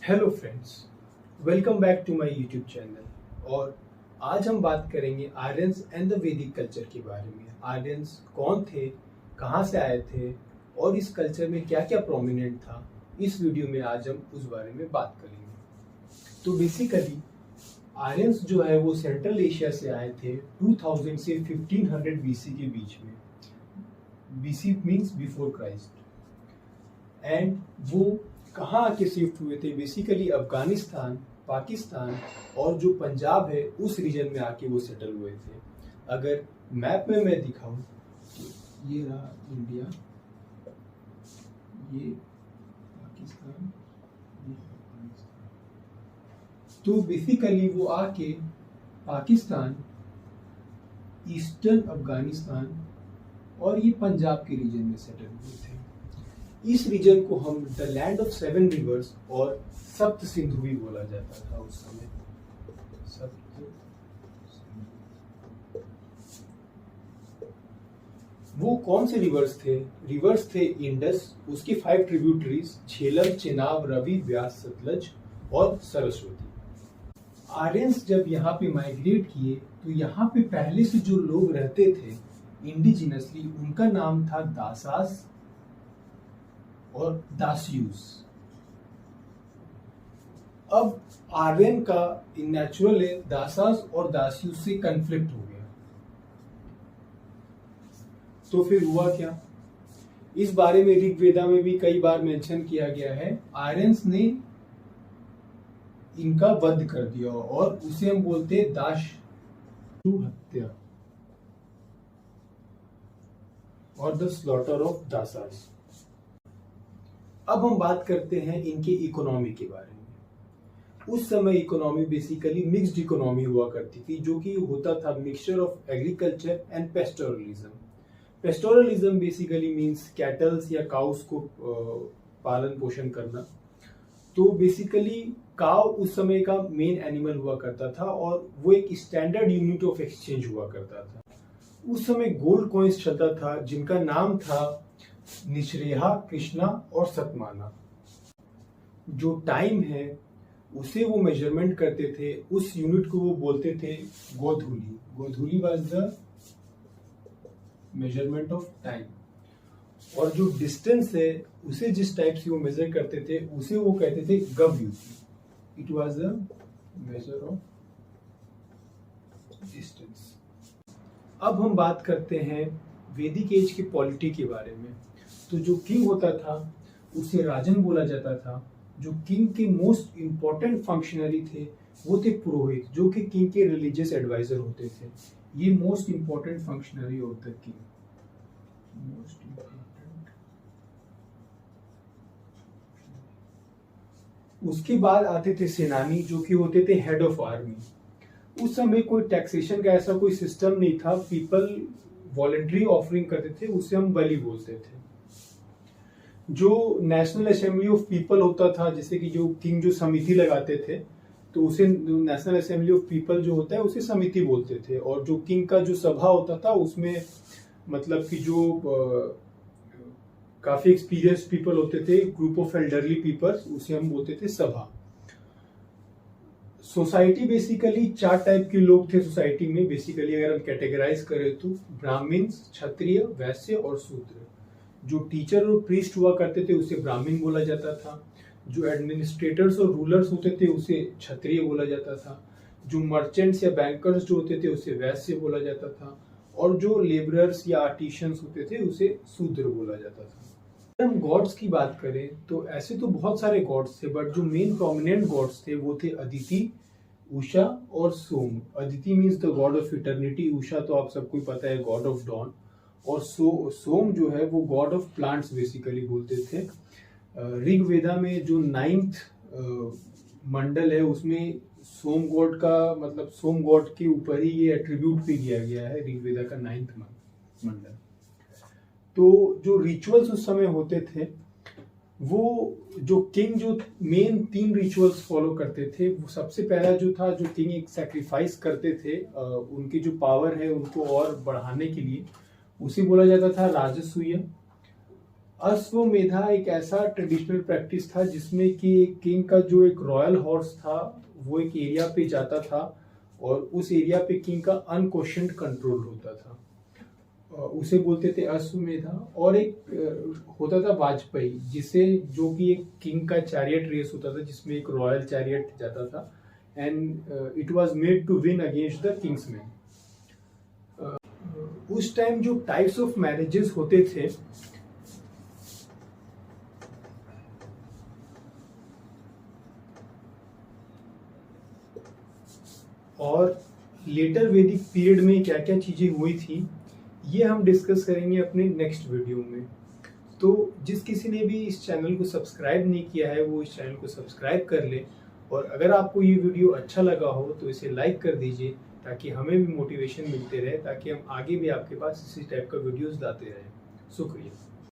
Hello friends, welcome back to my YouTube channel. और आज हम बात करेंगे Aryans and the Vedic culture के बारे में। आर्यंस कौन थे, कहाँ से आए थे और इस कल्चर में क्या क्या प्रोमिनेंट था। इस वीडियो में आज हम उस बारे में बात करेंगे। तो बेसिकली आर्यंस जो है वो सेंट्रल एशिया से आए थे 2000 से 1500 बीसी के बीच में। BC means before Christ. And वो कहाँ आके शिफ्ट हुए थे? बेसिकली अफगानिस्तान, पाकिस्तान और जो पंजाब है उस रीजन में आके वो सेटल हुए थे। अगर मैप में मैं दिखाऊं तो ये रहा इंडिया, ये पाकिस्तान, ये अफगानिस्तान। तो बेसिकली वो आके पाकिस्तान, ईस्टर्न अफगानिस्तान और ये पंजाब के रीजन में सेटल हुए थे। इस रीजन को हम द लैंड ऑफ 7 रिवर्स और सप्त सिंधु भी बोला जाता था उस समय। वो कौन से रिवर्स थे? रिवर्स थे इंडस, उसकी 5 ट्रिब्यूटरीज झेलम, चेनाब, रवि, व्यास, सतलज और सरस्वती। आर्यंस जब यहाँ पे माइग्रेट किए तो यहाँ पे पहले से जो लोग रहते थे इंडिजिनसली, उनका नाम था दासास और दास्यूस। अब आर्यन का नेचुरल है दासास और दास्यूस से कन्फ्लिक्ट हो गया। तो फिर हुआ क्या? इस बारे में ऋग्वेदा में भी कई बार मेंशन किया गया है। आर्यंस ने इनका वध कर दिया और उसे हम बोलते हैं दाशु हत्या और द स्लॉटर ऑफ दासास। अब हम बात करते हैं इनके इकोनॉमी के बारे में। उस समय इकोनॉमी बेसिकली मिक्स्ड इकोनॉमी हुआ करती थी, जो कि होता था mixture of agriculture and pastoralism. Pastoralism basically means kettles या काउस को पालन पोषण करना। तो बेसिकली काउ उस समय का मेन एनिमल हुआ करता था और वो एक स्टैंडर्ड यूनिट ऑफ एक्सचेंज हुआ करता था। उस समय गोल्ड कॉइन्स चलता था जिनका नाम था निश्रेहा, कृष्णा और सतमाना। जो टाइम है उसे वो मेजरमेंट करते थे, उस यूनिट को वो बोलते थे गोधूली। Godhuli was the measurement of time. और जो डिस्टेंस है उसे जिस टाइप से वो मेजर करते थे उसे वो कहते थे गवयुति। It was the measure of distance. अब हम बात करते हैं वैदिक एज की पॉलिटी के बारे में। तो जो किंग होता था उसे राजन बोला जाता था। जो किंग के मोस्ट इंपॉर्टेंट फंक्शनरी थे वो थे पुरोहित, जो कि किंग के रिलीजियस एडवाइजर होते थे। ये most important functionary of the king. Most important. उसके बाद आते थे सेनानी, जो कि होते थे हेड ऑफ आर्मी। उस समय कोई टैक्सेशन का ऐसा कोई सिस्टम नहीं था। पीपल वॉलंटरी ऑफरिंग करते थे, उसे हम बलि बोलते थे। जो नेशनल असेंबली ऑफ पीपल होता था, जैसे कि जो किंग जो समिति लगाते थे तो उसे नेशनल असेंबली ऑफ पीपल जो होता है उसे समिति बोलते थे। और जो किंग का जो सभा होता था उसमें मतलब कि जो काफी एक्सपीरियंस पीपल होते थे, ग्रुप ऑफ एल्डरली पीपल्स, उसे हम बोलते थे सभा। सोसाइटी बेसिकली 4 टाइप के लोग थे सोसाइटी में। बेसिकली अगर हम कैटेगराइज करें तो ब्राह्मण्स, क्षत्रिय, वैश्य और शूद्र। जो टीचर और प्रीस्ट हुआ करते थे उसे ब्राह्मण बोला जाता था। जो एडमिनिस्ट्रेटर्स और रूलर्स होते थे उसे क्षत्रिय बोला जाता था। जो मर्चेंट्स या बैंकर्स जो होते थे उसे वैश्य बोला जाता था। और जो लेबरर्स या आर्टिशियंस होते थे उसे शूद्र बोला जाता था। अगर हम गॉड्स की बात करें तो ऐसे तो बहुत सारे गॉड्स थे, बट जो मेन प्रोमिनेंट गॉड्स थे वो थे अदिति, उषा और Som. Aditi means the god of eternity. Usha तो आप सबको पता है, गॉड ऑफ डॉन। और सोम जो है वो गॉड ऑफ प्लांट्स बेसिकली बोलते थे। ऋग्वेदा में जो 9th मंडल है उसमें सोम गॉड का मतलब सोम गॉड के ऊपर ही ये एट्रीब्यूट भी दिया गया है, ऋग्वेदा का 9th मंडल। तो जो रिचुअल्स उस समय होते थे वो जो किंग जो मेन 3 रिचुअल्स फॉलो करते थे। वो सबसे पहला जो था, जो किंग एक सैक्रिफाइस करते थे उनकी जो पावर है उनको और बढ़ाने के लिए, उसे बोला जाता था राजसूय। अश्वमेधा एक ऐसा ट्रेडिशनल प्रैक्टिस था जिसमें कि एक किंग का जो एक रॉयल हॉर्स था वो एक एरिया पे जाता था और उस एरिया पे किंग का अनक्वेश्चन्ड कंट्रोल होता था। उसे बोलते थे अश्वमेधा। और एक होता था वाजपेयी, जिसे जो कि एक किंग का चैरियट रेस होता था जिसमें एक रॉयल चैरियट जाता था and it was made to win against the king's man. उस टाइम जो टाइप्स ऑफ मैरिजेस होते थे और लेटर वैदिक पीरियड में क्या क्या चीजें हुई थी ये हम डिस्कस करेंगे अपने नेक्स्ट वीडियो में। तो जिस किसी ने भी इस चैनल को सब्सक्राइब नहीं किया है वो इस चैनल को सब्सक्राइब कर ले, और अगर आपको ये वीडियो अच्छा लगा हो तो इसे लाइक कर दीजिए ताकि हमें भी मोटिवेशन मिलते रहे, ताकि हम आगे भी आपके पास इसी टाइप का वीडियोस लाते रहें। शुक्रिया।